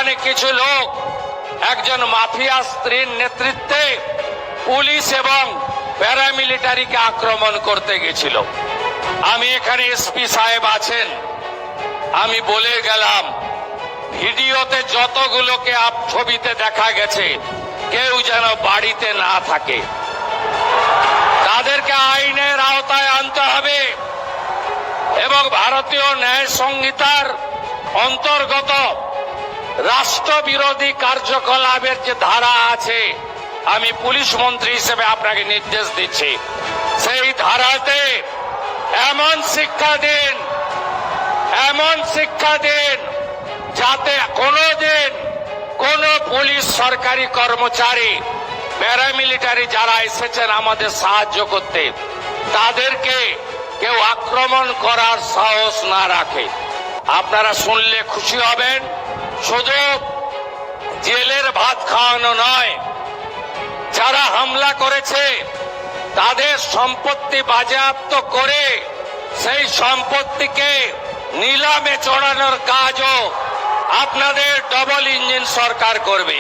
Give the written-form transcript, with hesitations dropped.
এখানে কিছু লোক একজন মাফিয়া স্ত্রীর নেতৃত্বে পুলিশ এবং প্যারামিলিটারিকে আক্রমণ করতে গেছিল। আমি এখানে এসপি সাহেব আছেন, আমি বলে গেলাম ভিডিওতে যতগুলোকে ছবিতে দেখা গেছে কেউ যেন বাড়িতে না থাকে, তাদেরকে আইনের আওতায় আনতে হবে এবং ভারতীয় ন্যায় সংহিতার অন্তর্গত রাষ্ট্রবিরোধী কার্যকলাপের যে ধারা আছে, আমি পুলিশ মন্ত্রী হিসেবে আপনাকে নির্দেশ দিচ্ছি, সেই ধারাতে এমন শিক্ষা দিন যাতে কোনোদিন কোন পুলিশ সরকারি কর্মচারী প্যারামিলিটারি যারা এসেছেন আমাদের সাহায্য করতে, তাদেরকে কেউ আক্রমণ করার সাহস না রাখে। আপনারা শুনলে খুশি হবেন, শুধু জেলের ভাত খাওয়ানো নয়, যারা হামলা করেছে তাদের সম্পত্তি বাজেয়াপ্ত করে সেই সম্পত্তিকে নিলামে চড়ানোর কাজও আপনাদের ডবল ইঞ্জিন সরকার করবে।